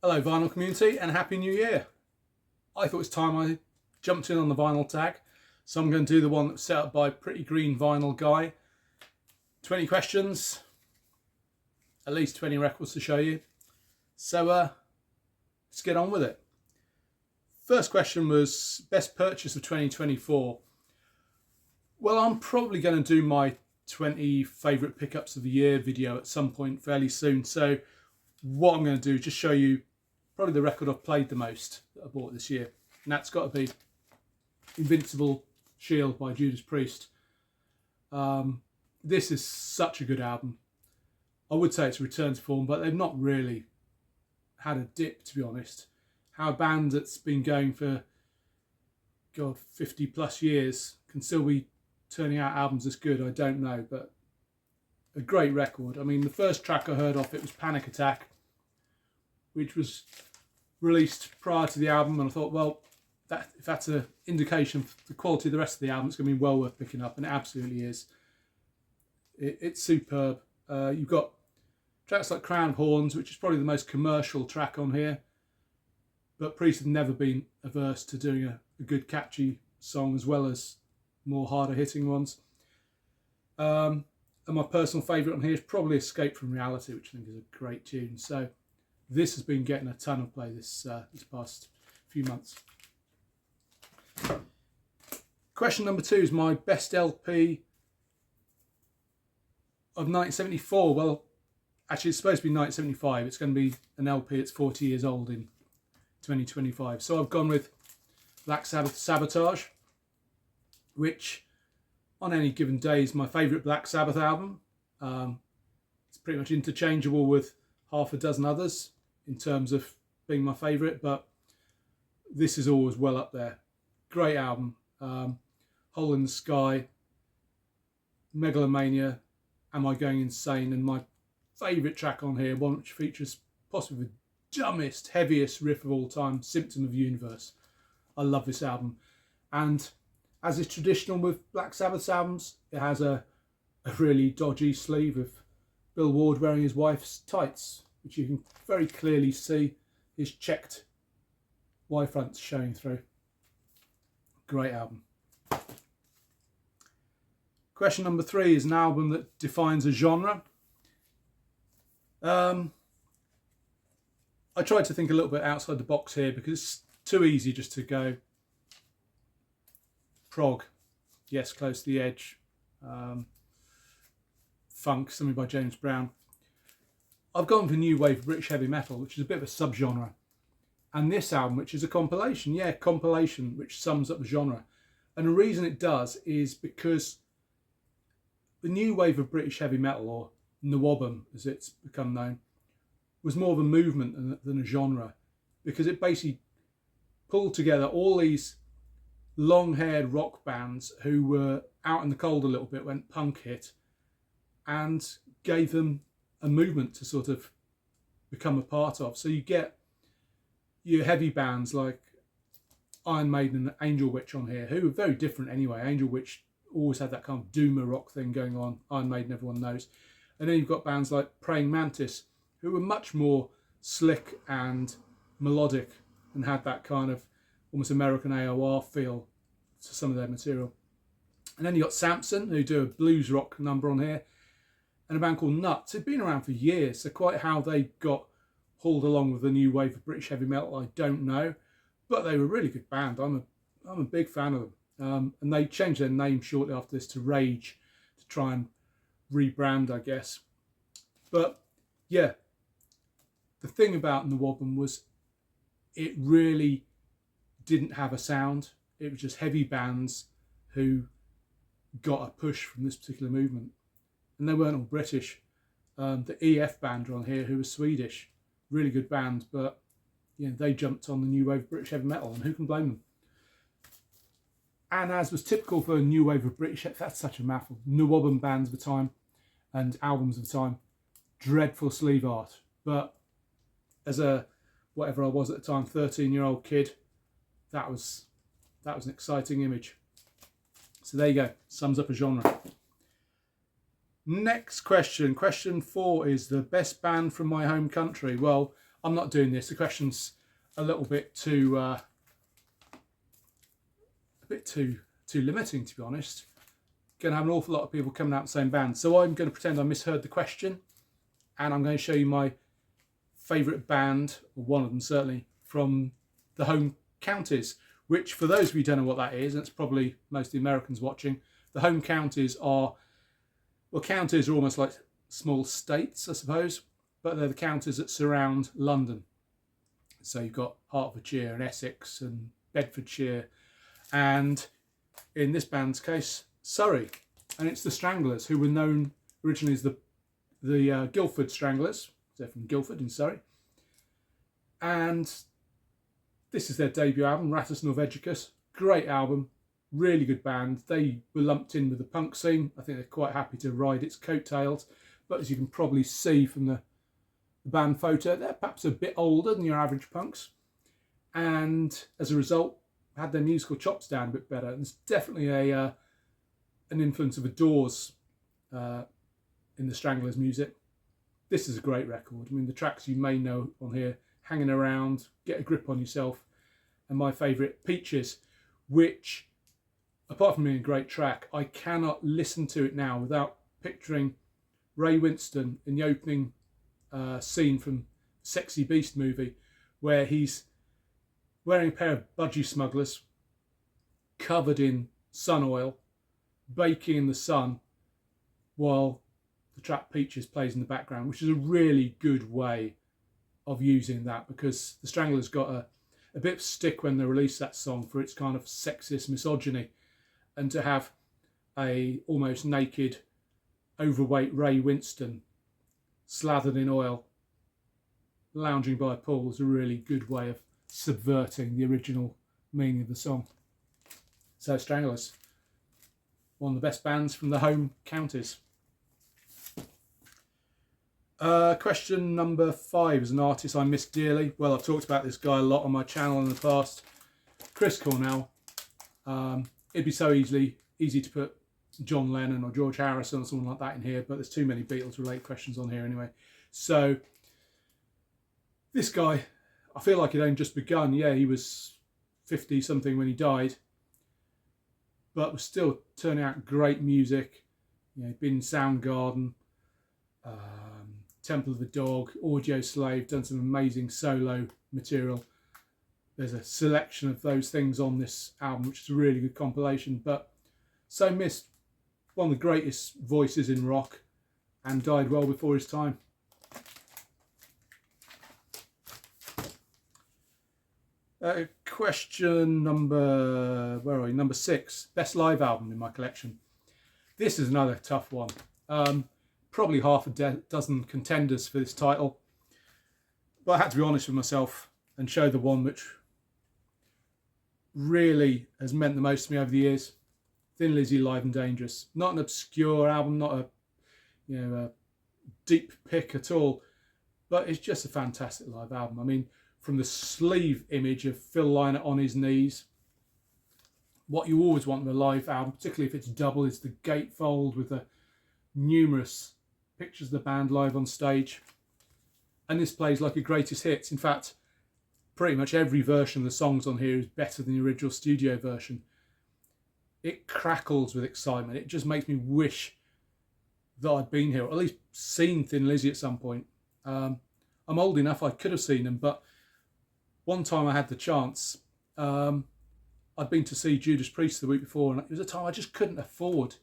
Hello vinyl community and Happy New Year. I thought it's time I jumped in on the vinyl tag. So I'm going to do the one that was set up by Pretty Green Vinyl Guy. 20 questions, at least 20 records to show you. So let's get on with it. First question was best purchase of 2024. Well, I'm probably going to do my 20 favourite pickups of the year video at some point fairly soon. So what I'm going to do is just show you probably the record I've played the most that I bought this year. And that's got to be Invincible Shield by Judas Priest. This is such a good album. I would say it's a return to form, but they've not really had a dip, to be honest. How a band that's been going for, 50 plus years can still be turning out albums this good, I don't know, but a great record. I mean, the first track I heard off it was Panic Attack, which was released prior to the album, and I thought, well, if that's an indication of the quality of the rest of the album, it's going to be well worth picking up, and it absolutely is. It's superb. You've got tracks like Crown of Horns, which is probably the most commercial track on here, but Priest have never been averse to doing a good catchy song as well as more harder hitting ones. And my personal favourite on here is probably Escape from Reality, which I think is a great tune. So this has been getting a ton of play this past few months. Question number 2 is my best LP of 1974. Well, actually it's supposed to be 1975. It's going to be an LP that's 40 years old in 2025. So I've gone with Black Sabbath Sabotage, which on any given day is my favourite Black Sabbath album. It's pretty much interchangeable with half a dozen others in terms of being my favourite, but this is always well up there. Great album. Hole in the Sky, Megalomania, Am I Going Insane, and my favourite track on here, one which features possibly the dumbest, heaviest riff of all time, Symptom of Universe. I love this album. And as is traditional with Black Sabbath's albums, it has a really dodgy sleeve of Bill Ward wearing his wife's tights, which you can very clearly see his checked Y fronts showing through. Great album. Question number 3 is an album that defines a genre. I tried to think a little bit outside the box here because it's too easy just to go prog, yes, Close to the Edge, funk, something by James Brown. I've gone for new wave British heavy metal, which is a bit of a subgenre. And this album, which is a compilation, which sums up the genre. And the reason it does is because the new wave of British heavy metal, or NWOBHM as it's become known, was more of a movement than a genre, because it basically pulled together all these long-haired rock bands who were out in the cold a little bit when punk hit, and gave them a movement to sort of become a part of. So you get your heavy bands like Iron Maiden and Angel Witch on here, who are very different anyway. Angel Witch always had that kind of doomer rock thing going on. Iron Maiden, everyone knows. And then you've got bands like Praying Mantis, who were much more slick and melodic and had that kind of almost American AOR feel to some of their material. And then you got Samson, who do a blues rock number on here, and a band called Nuts, who've been around for years. So quite how they got hauled along with the new wave of British heavy metal, I don't know, but they were a really good band. I'm a big fan of them. And they changed their name shortly after this to Rage to try and rebrand, I guess. But yeah, the thing about NWOBHM was it really didn't have a sound. It was just heavy bands who got a push from this particular movement. And they weren't all British. The EF band are on here, who was Swedish. Really good band, but they jumped on the new wave of British heavy metal, and who can blame them? And as was typical for a new wave of British, that's such a mouthful. NWOBHM bands of the time and albums of the time, dreadful sleeve art. But as a whatever I was at the time, 13-year-old kid, that was an exciting image. So there you go, sums up a genre. Next question, question 4 is the best band from my home country. Well, I'm not doing this. The question's a little bit too limiting, to be honest. Going to have an awful lot of people coming out the same band, so I'm going to pretend I misheard the question, and I'm going to show you my favourite band, or one of them certainly, from the home counties, which, for those of you who don't know what that is, and it's probably most of the Americans watching, the home counties are, well, counties are almost like small states, I suppose, but they're the counties that surround London. So you've got Hertfordshire and Essex and Bedfordshire, and in this band's case, Surrey. And it's the Stranglers, who were known originally as the Guildford Stranglers. They're from Guildford in Surrey. And this is their debut album, Rattus Norvegicus. Great album, really good band. They were lumped in with the punk scene. I think they're quite happy to ride its coattails. But as you can probably see from the band photo, they're perhaps a bit older than your average punks. And as a result, had their musical chops down a bit better. And it's definitely an influence of the Doors in the Stranglers' music. This is a great record. I mean, the tracks you may know on here, Hanging Around, Get a Grip on Yourself, and my favourite, Peaches, which, apart from being a great track, I cannot listen to it now without picturing Ray Winston in the opening scene from Sexy Beast movie, where he's wearing a pair of budgie smugglers, covered in sun oil, baking in the sun, while the track Peaches plays in the background, which is a really good way of using that, because the Stranglers got a bit of stick when they released that song for its kind of sexist misogyny, and to have a almost naked, overweight Ray Winston slathered in oil lounging by a pool is a really good way of subverting the original meaning of the song. So Stranglers, one of the best bands from the home counties. Question number 5 is an artist I miss dearly. Well, I've talked about this guy a lot on my channel in the past. Chris Cornell. It'd be so easy to put John Lennon or George Harrison or someone like that in here, but there's too many Beatles related questions on here anyway. So this guy, I feel like he'd only just begun. Yeah, he was 50 something when he died, but was still turning out great music. You know, he'd been in Soundgarden, Temple of the Dog, Audio Slave, done some amazing solo material. There's a selection of those things on this album, which is a really good compilation, but so missed. One of the greatest voices in rock, and died well before his time. Question number 6. Best live album in my collection. This is another tough one. Probably half a dozen contenders for this title, but I had to be honest with myself and show the one which really has meant the most to me over the years. Thin Lizzy, Live and Dangerous. Not an obscure album, not a deep pick at all, but it's just a fantastic live album. I mean, from the sleeve image of Phil Lynott on his knees, what you always want in a live album, particularly if it's double, is the gatefold with the numerous pictures of the band live on stage. And this plays like a greatest hits. In fact, pretty much every version of the songs on here is better than the original studio version. It crackles with excitement. It just makes me wish that I'd been here, or at least seen Thin Lizzy at some point. I'm old enough, I could have seen them, but one time I had the chance. I'd been to see Judas Priest the week before, and it was a time I just couldn't afford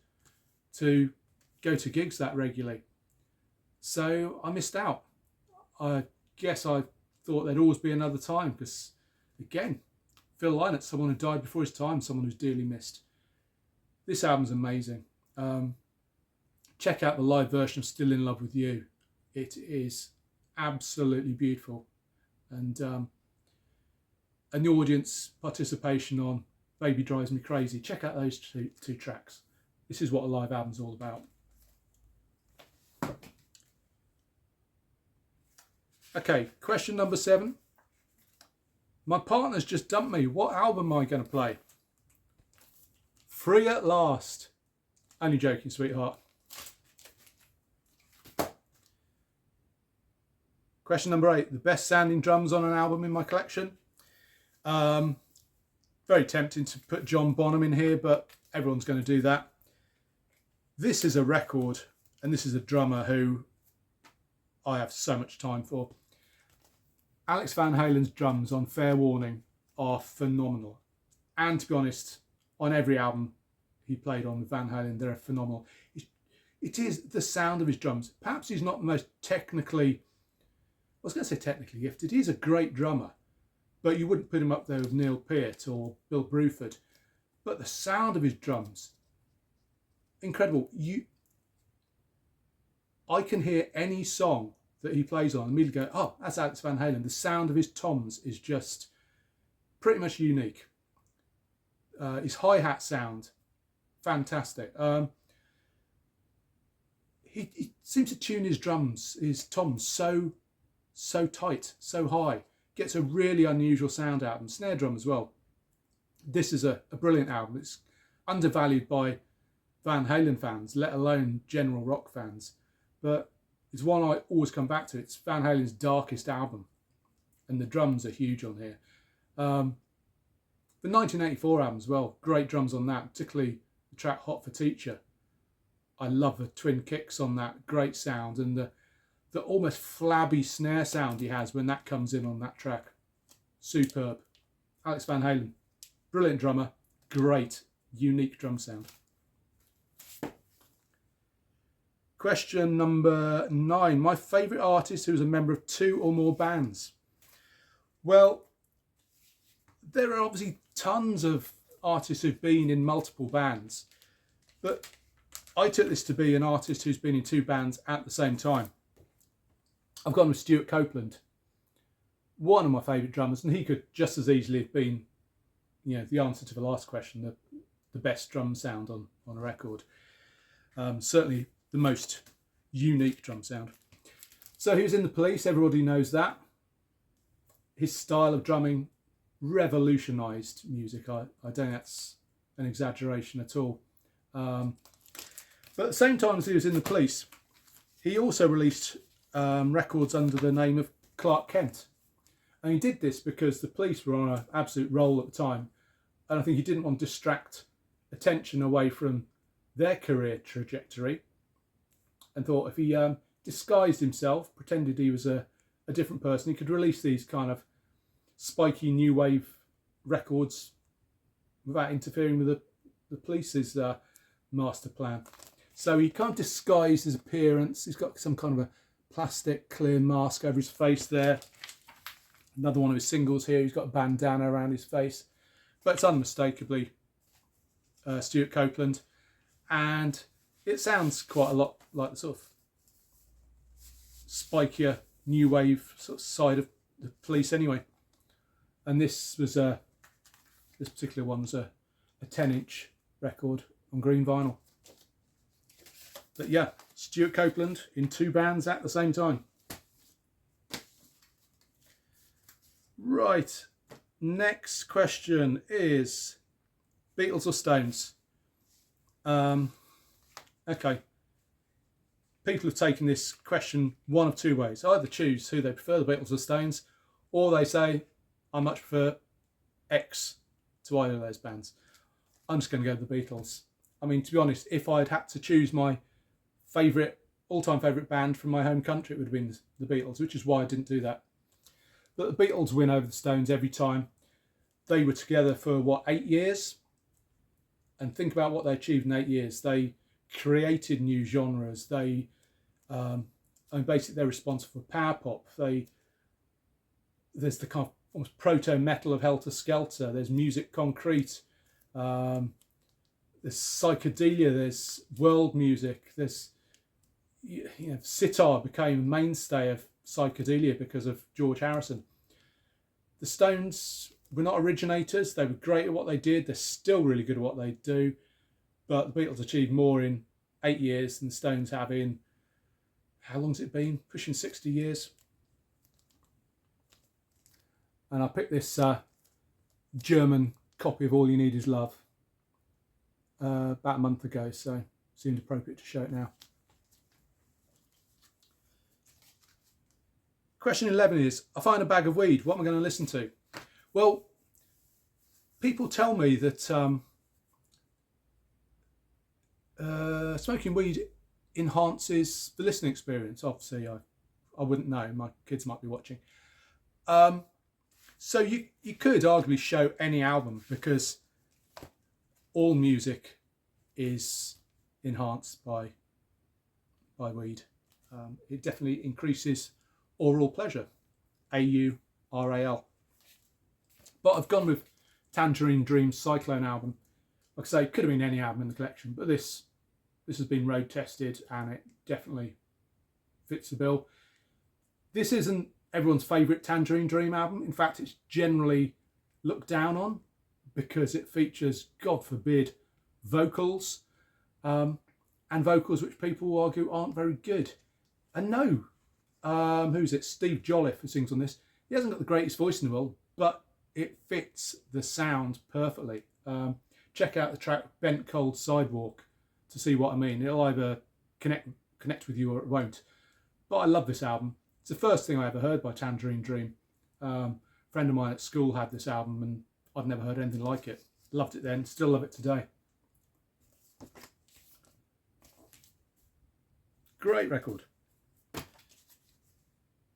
to go to gigs that regularly. So I missed out. I guess I thought there'd always be another time, because, again, Phil Lynott, someone who died before his time, someone who's dearly missed. This album's amazing. Check out the live version of Still in Love with You. It is absolutely beautiful. And the audience participation on Baby Drives Me Crazy. Check out those two tracks. This is what a live album's all about. Okay, question number 7. My partner's just dumped me. What album am I going to play? Free at Last. Only joking, sweetheart. Question number 8, the best sounding drums on an album in my collection. Very tempting to put John Bonham in here, but everyone's going to do that. This is a record, and this is a drummer who I have so much time for. Alex Van Halen's drums on Fair Warning are phenomenal. And to be honest, on every album he played on with Van Halen, they're phenomenal. It is the sound of his drums. Perhaps he's not the most technically, I was going to say technically gifted. He's a great drummer, but you wouldn't put him up there with Neil Peart or Bill Bruford. But the sound of his drums, incredible. I can hear any song that he plays on and immediately go, oh, that's Alex Van Halen. The sound of his toms is just pretty much unique. His hi-hat sound, fantastic. He seems to tune his drums, his toms so tight, so high. Gets a really unusual sound out, and snare drum as well. This is a brilliant album. It's undervalued by Van Halen fans, let alone general rock fans. But it's one I always come back to. It's Van Halen's darkest album, and the drums are huge on here. The 1984 album as well, great drums on that, particularly the track Hot for Teacher. I love the twin kicks on that, great sound, and the almost flabby snare sound he has when that comes in on that track. Superb. Alex Van Halen, brilliant drummer, great, unique drum sound. Question number 9. My favourite artist who is a member of 2 or more bands. Well, there are obviously tons of artists who've been in multiple bands, but I took this to be an artist who's been in 2 bands at the same time. I've gone with Stuart Copeland, one of my favourite drummers, and he could just as easily have been, the answer to the last question, the best drum sound on a record. Certainly the most unique drum sound. So he was in the Police, everybody knows that. His style of drumming revolutionised music. I don't think that's an exaggeration at all. But at the same time as he was in the Police, he also released records under the name of Clark Kent. And he did this because the Police were on an absolute roll at the time. And I think he didn't want to distract attention away from their career trajectory, and thought if he disguised himself, pretended he was a different person, he could release these kind of spiky new wave records without interfering with the Police's master plan. So he kind of disguised his appearance. He's got some kind of a plastic clear mask over his face there. Another one of his singles here, he's got a bandana around his face. But it's unmistakably Stuart Copeland. And it sounds quite a lot like the sort of spikier new wave sort of side of the Police anyway. And this particular one was a 10-inch record on green vinyl. But yeah, Stuart Copeland in 2 bands at the same time. Right, next question is Beatles or Stones? Okay. People have taken this question one of 2 ways. Either choose who they prefer, the Beatles or Stones, or they say, I much prefer X to either of those bands. I'm just going to go with the Beatles. I mean, to be honest, if I'd had to choose my all-time favourite band from my home country, it would have been the Beatles, which is why I didn't do that. But the Beatles win over the Stones every time. They were together for, 8 years? And think about what they achieved in 8 years. They created new genres. They, basically they're responsible for power pop. There's the kind of almost proto-metal of Helter Skelter. There's music concrete. There's psychedelia. There's world music. There's, sitar became a mainstay of psychedelia because of George Harrison. The Stones were not originators. They were great at what they did. They're still really good at what they do. But the Beatles achieved more in 8 years than the Stones have in, how long's it been? Pushing 60 years. And I picked this German copy of All You Need Is Love about a month ago, so it seemed appropriate to show it now. Question 11 is, I find a bag of weed, what am I going to listen to? Well, people tell me that smoking weed enhances the listening experience. Obviously, I wouldn't know. My kids might be watching. So you could arguably show any album, because all music is enhanced by weed. It definitely increases oral pleasure, AURAL. But I've gone with Tangerine Dream's Cyclone album. Like I say, it could have been any album in the collection, but this has been road tested and it definitely fits the bill. This isn't everyone's favourite Tangerine Dream album. In fact, it's generally looked down on because it features, God forbid, vocals, and vocals which people argue aren't very good. And no, who's it? Steve Jolliffe, who sings on this. He hasn't got the greatest voice in the world, but it fits the sound perfectly. Check out the track Bent Cold Sidewalk to see what I mean. It'll either connect with you or it won't. But I love this album. It's the first thing I ever heard by Tangerine Dream. A friend of mine at school had this album and I'd never heard anything like it. Loved it then, still love it today. Great record.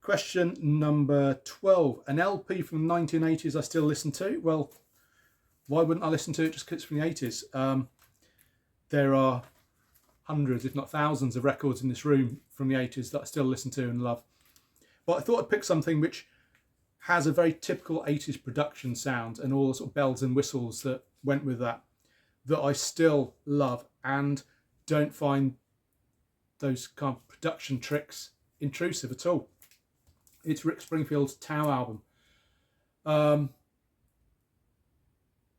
Question number 12. An LP from the 1980s I still listen to? Well, why wouldn't I listen to it just because it's from the 80s? There are hundreds, if not thousands, of records in this room from the 80s that I still listen to and love. But I thought I'd pick something which has a very typical 80s production sound and all the sort of bells and whistles that went with that I still love and don't find those kind of production tricks intrusive at all. It's Rick Springfield's Tao album.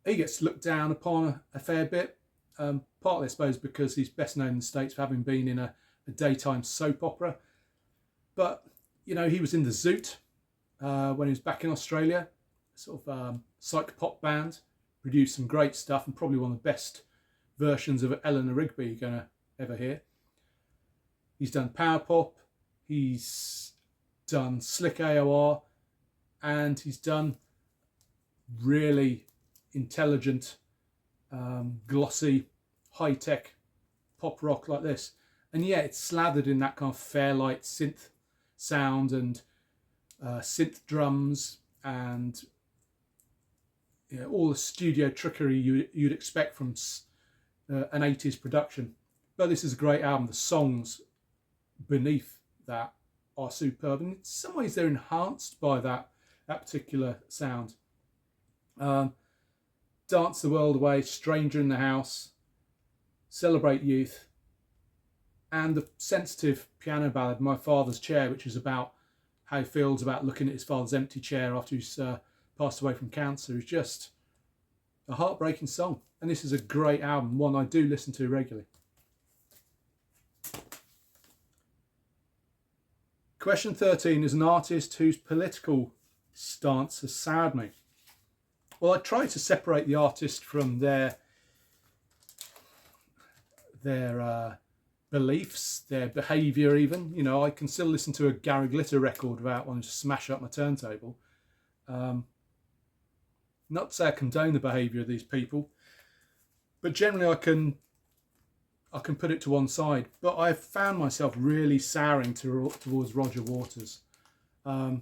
He gets looked down upon a fair bit, partly I suppose because he's best known in the States for having been in a daytime soap opera. But, you know, he was in the Zoot when he was back in Australia, sort of psych pop band, produced some great stuff and probably one of the best versions of Eleanor Rigby you're going to ever hear. He's done power pop, he's done slick AOR, and he's done really intelligent, glossy, high-tech pop rock like this. And yeah, it's slathered in that kind of Fairlight synth sound and synth drums and, you know, all the studio trickery you'd expect from an 80s production. But this is a great album. The songs beneath that are superb, and in some ways they're enhanced by that particular sound. Dance the World Away, Stranger in the House, Celebrate Youth, and the sensitive piano ballad My Father's Chair, which is about how he feels about looking at his father's empty chair after he's passed away from cancer, is just a heartbreaking song. And this is a great album, one I do listen to regularly. Question 13 is an artist whose political stance has soured me. Well, I try to separate the artist from their beliefs, their behaviour even. You know, I can still listen to a Gary Glitter record without wanting to smash up my turntable. Not to say I condone the behaviour of these people, but generally I can put it to one side. But I've found myself really souring towards Roger Waters. I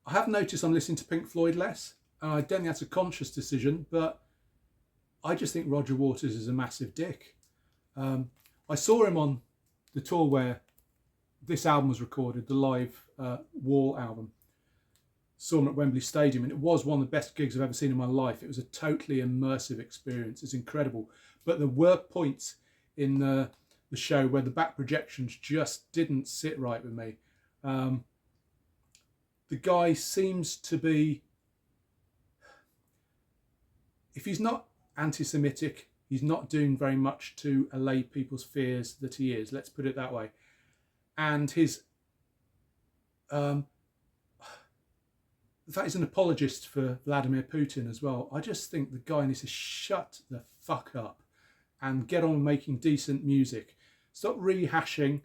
have noticed I'm listening to Pink Floyd less, and I don't think that's a conscious decision, but I just think Roger Waters is a massive dick. I saw him on the tour where this album was recorded, the live Wall album. Saw him at Wembley Stadium, and it was one of the best gigs I've ever seen in my life. It was a totally immersive experience. It's incredible. But there were points in the show where the back projections just didn't sit right with me. The guy seems to be, if he's not anti-Semitic, he's not doing very much to allay people's fears that he is. Let's put it that way. And his, the fact he's an apologist for Vladimir Putin as well. I just think the guy needs to shut the fuck up and get on making decent music. Stop rehashing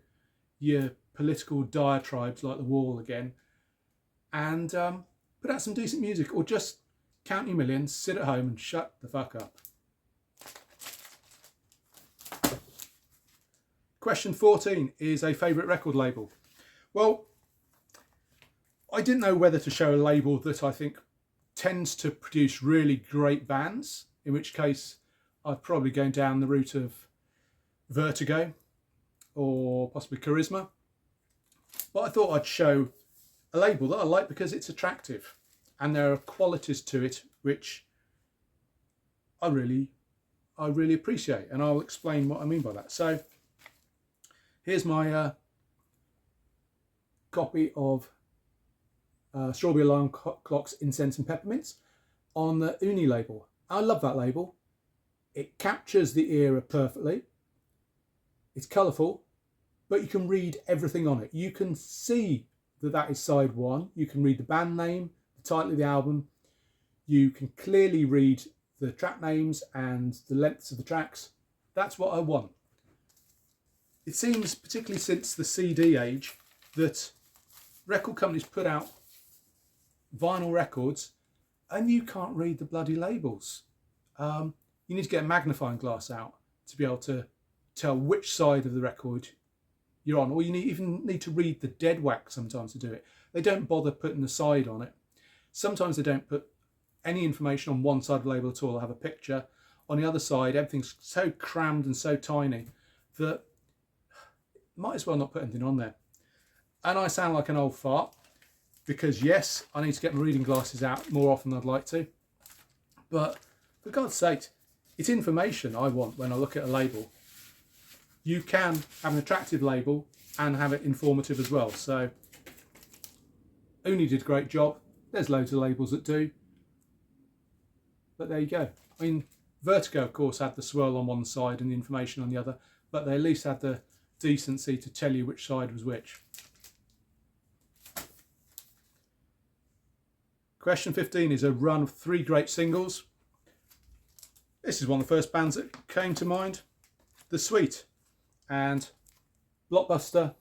your political diatribes like the wall again, and put out some decent music, or just count your millions, sit at home and shut the fuck up. Question 14 is a favourite record label. Well, I didn't know whether to show a label that I think tends to produce really great bands, in which case I'd probably go down the route of Vertigo or possibly Charisma. But I thought I'd show a label that I like because it's attractive and there are qualities to it which I really appreciate, and I'll explain what I mean by that. So here's my copy of Strawberry Alarm Clocks, Incense and Peppermints on the Uni label. I love that label. It captures the era perfectly. It's colourful, but you can read everything on it. You can see that that is side one. You can read the band name, the title of the album. You can clearly read the track names and the lengths of the tracks. That's what I want. It seems, particularly since the CD age, that record companies put out vinyl records and you can't read the bloody labels. You need to get a magnifying glass out to be able to tell which side of the record you're on, or you even need to read the dead wax sometimes to do it. They don't bother putting the side on it. Sometimes they don't put any information on one side of the label at all. They'll have a picture. On the other side, everything's so crammed and so tiny that might as well not put anything on there. And I sound like an old fart because, yes, I need to get my reading glasses out more often than I'd like to. But for God's sake, it's information I want when I look at a label. You can have an attractive label and have it informative as well. So Uni did a great job. There's loads of labels that do. But there you go. I mean, Vertigo, of course, had the swirl on one side and the information on the other, but they at least had the decency to tell you which side was which. Question 15 is a run of 3 great singles. This is one of the first bands that came to mind. The Sweet and Blockbuster,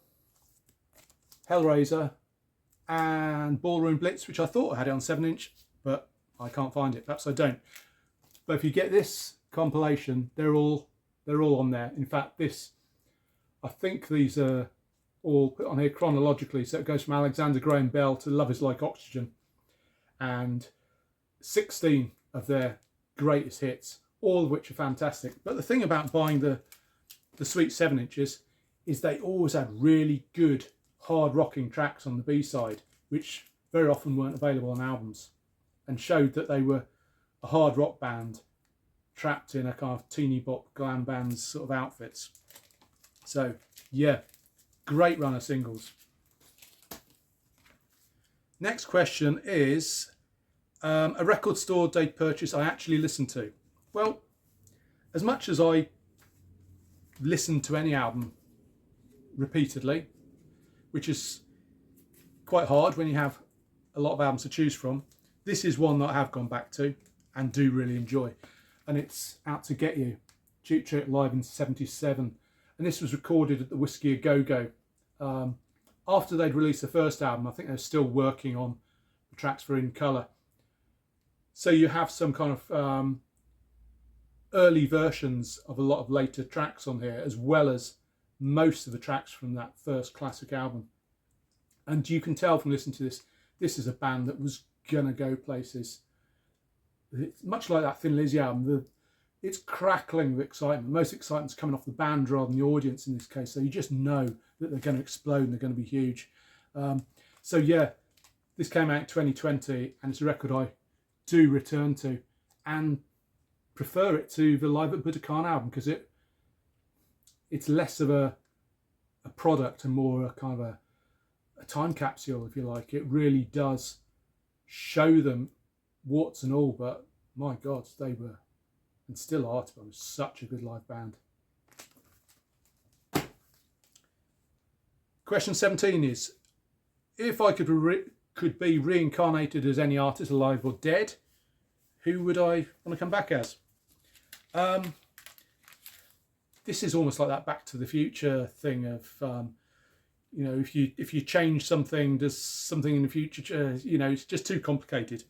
Hellraiser and Ballroom Blitz, which I thought I had it on 7-inch, but I can't find it. Perhaps I don't. But if you get this compilation, they're all on there. In fact, I think these are all put on here chronologically. So it goes from Alexander Graham Bell to Love Is Like Oxygen, and 16 of their greatest hits, all of which are fantastic. But the thing about buying the Sweet 7-inches is they always had really good hard rocking tracks on the B-side, which very often weren't available on albums, and showed that they were a hard rock band trapped in a kind of teeny bop glam band's sort of outfits. So yeah, great run of singles. Next question is a record store day purchase I actually listened to. Well, as much as I listen to any album repeatedly, which is quite hard when you have a lot of albums to choose from, this is one that I have gone back to and do really enjoy. And it's Out to Get You, Cheap Trick live in 77. And this was recorded at the Whiskey A Go-Go. After they'd released the first album, I think they were still working on the tracks for In Colour. So you have some kind of early versions of a lot of later tracks on here, as well as most of the tracks from that first classic album. And you can tell from listening to this, this is a band that was gonna go places. It's much like that Thin Lizzy album. It's crackling with excitement. Most excitement's coming off the band rather than the audience in this case. So you just know that they're going to explode and they're going to be huge. So yeah, this came out in 2020 and it's a record I do return to and prefer it to the Live at Budokan album, because it's less of a product and more a kind of a time capsule, if you like. It really does show them warts and all, but my God, they were and still are, to be honest, such a good live band. Question 17 is, if I could be reincarnated as any artist, alive or dead, who would I want to come back as? This is almost like that Back to the Future thing of You know, if you change something, does something in the future, you know, it's just too complicated.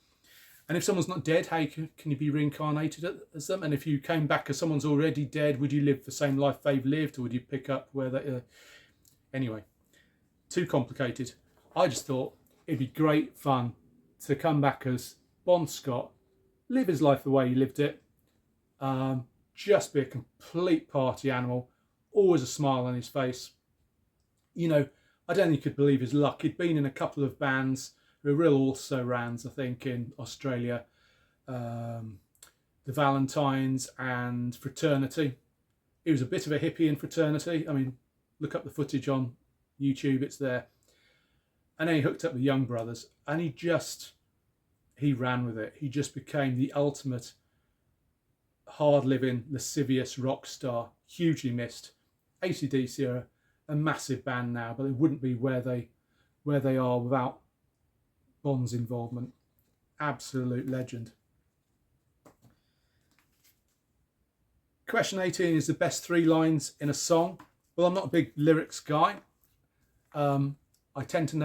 And if someone's not dead, how can you be reincarnated as them? And if you came back as someone's already dead, would you live the same life they've lived, or would you pick up where they... Anyway, too complicated. I just thought it'd be great fun to come back as Bon Scott, live his life the way he lived it, just be a complete party animal, always a smile on his face. You know, I don't think he could believe his luck. He'd been in a couple of bands who were real also-rans, I think, in Australia. The Valentines and Fraternity. He was a bit of a hippie in Fraternity. I mean, look up the footage on YouTube, it's there. And then he hooked up with Young Brothers, and he ran with it. He just became the ultimate hard-living, lascivious rock star, hugely missed. AC/DC are a massive band now, but they wouldn't be where they are without Bon's involvement. Absolute legend. Question 18 is the best 3 lines in a song. Well, I'm not a big lyrics guy. I tend to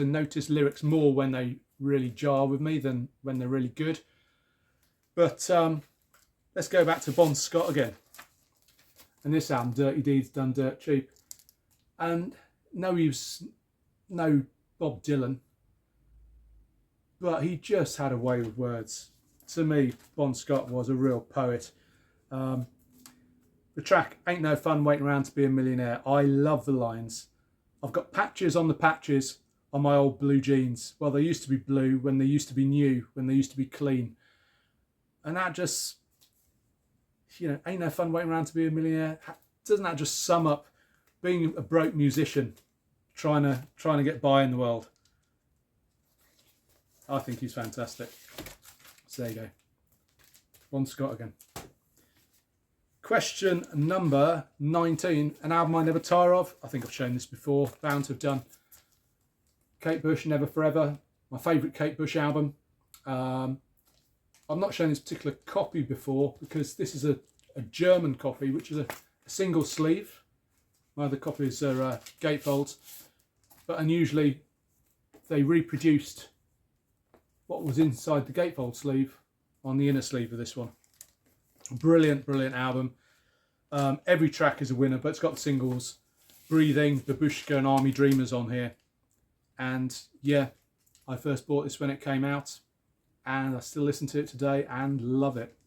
notice lyrics more when they really jar with me than when they're really good. But let's go back to Bon Scott again. And this album, Dirty Deeds Done Dirt Cheap. And no, he was no Bob Dylan, but he just had a way with words. To me, Bon Scott was a real poet. The track, Ain't No Fun Waiting Around to Be a Millionaire. I love the lines. I've got patches on the patches on my old blue jeans. Well, they used to be blue when they used to be new, when they used to be clean. And that just, you know, ain't no fun waiting around to be a millionaire. Doesn't that just sum up being a broke musician, trying to get by in the world? I think he's fantastic. So there you go. Bon Scott again. Question number 19, an album I never tire of. I think I've shown this before, bound to have done. Kate Bush, Never Forever, my favourite Kate Bush album. I've not shown this particular copy before because this is a German copy, which is a single sleeve. My other copies are gatefolds, but unusually they reproduced what was inside the gatefold sleeve on the inner sleeve of this one. Brilliant, brilliant album. Every track is a winner, but it's got the singles Breathing, Babushka and Army Dreamers on here. And yeah, I first bought this when it came out and I still listen to it today and love it.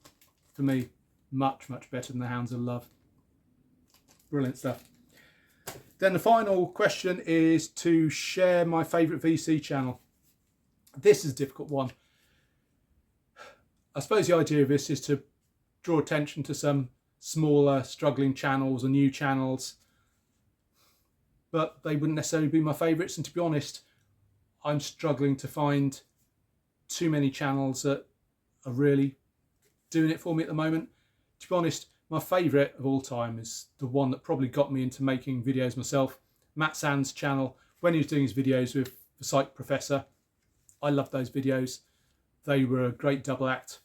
For me, much, much better than The Hounds of Love. Brilliant stuff. Then the final question is to share my favourite VC channel. This is a difficult one. I suppose the idea of this is to draw attention to some smaller, struggling channels or new channels, but they wouldn't necessarily be my favourites. And to be honest, I'm struggling to find too many channels that are really doing it for me at the moment. To be honest, my favourite of all time is the one that probably got me into making videos myself, Matt Sand's channel, when he was doing his videos with the Psych Professor. I love those videos. They were a great double act.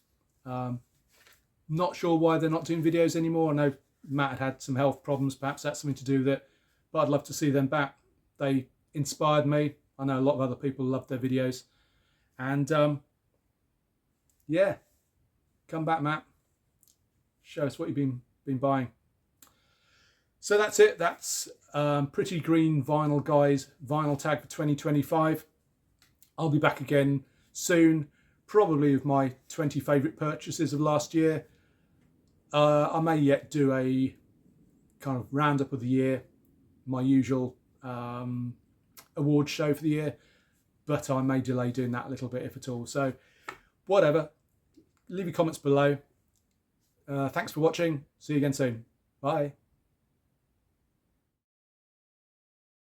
Not sure why they're not doing videos anymore. I know Matt had some health problems, perhaps that's something to do with it, but I'd love to see them back. They inspired me. I know a lot of other people love their videos. And yeah, come back, Matt. Show us what you've been buying. So that's it. That's Pretty Green Vinyl Guys vinyl tag for 2025. I'll be back again soon, probably with my 20 favourite purchases of last year. I may yet do a kind of roundup of the year, my usual award show for the year, but I may delay doing that a little bit if at all. So whatever, leave your comments below. Thanks for watching. See you again soon. Bye.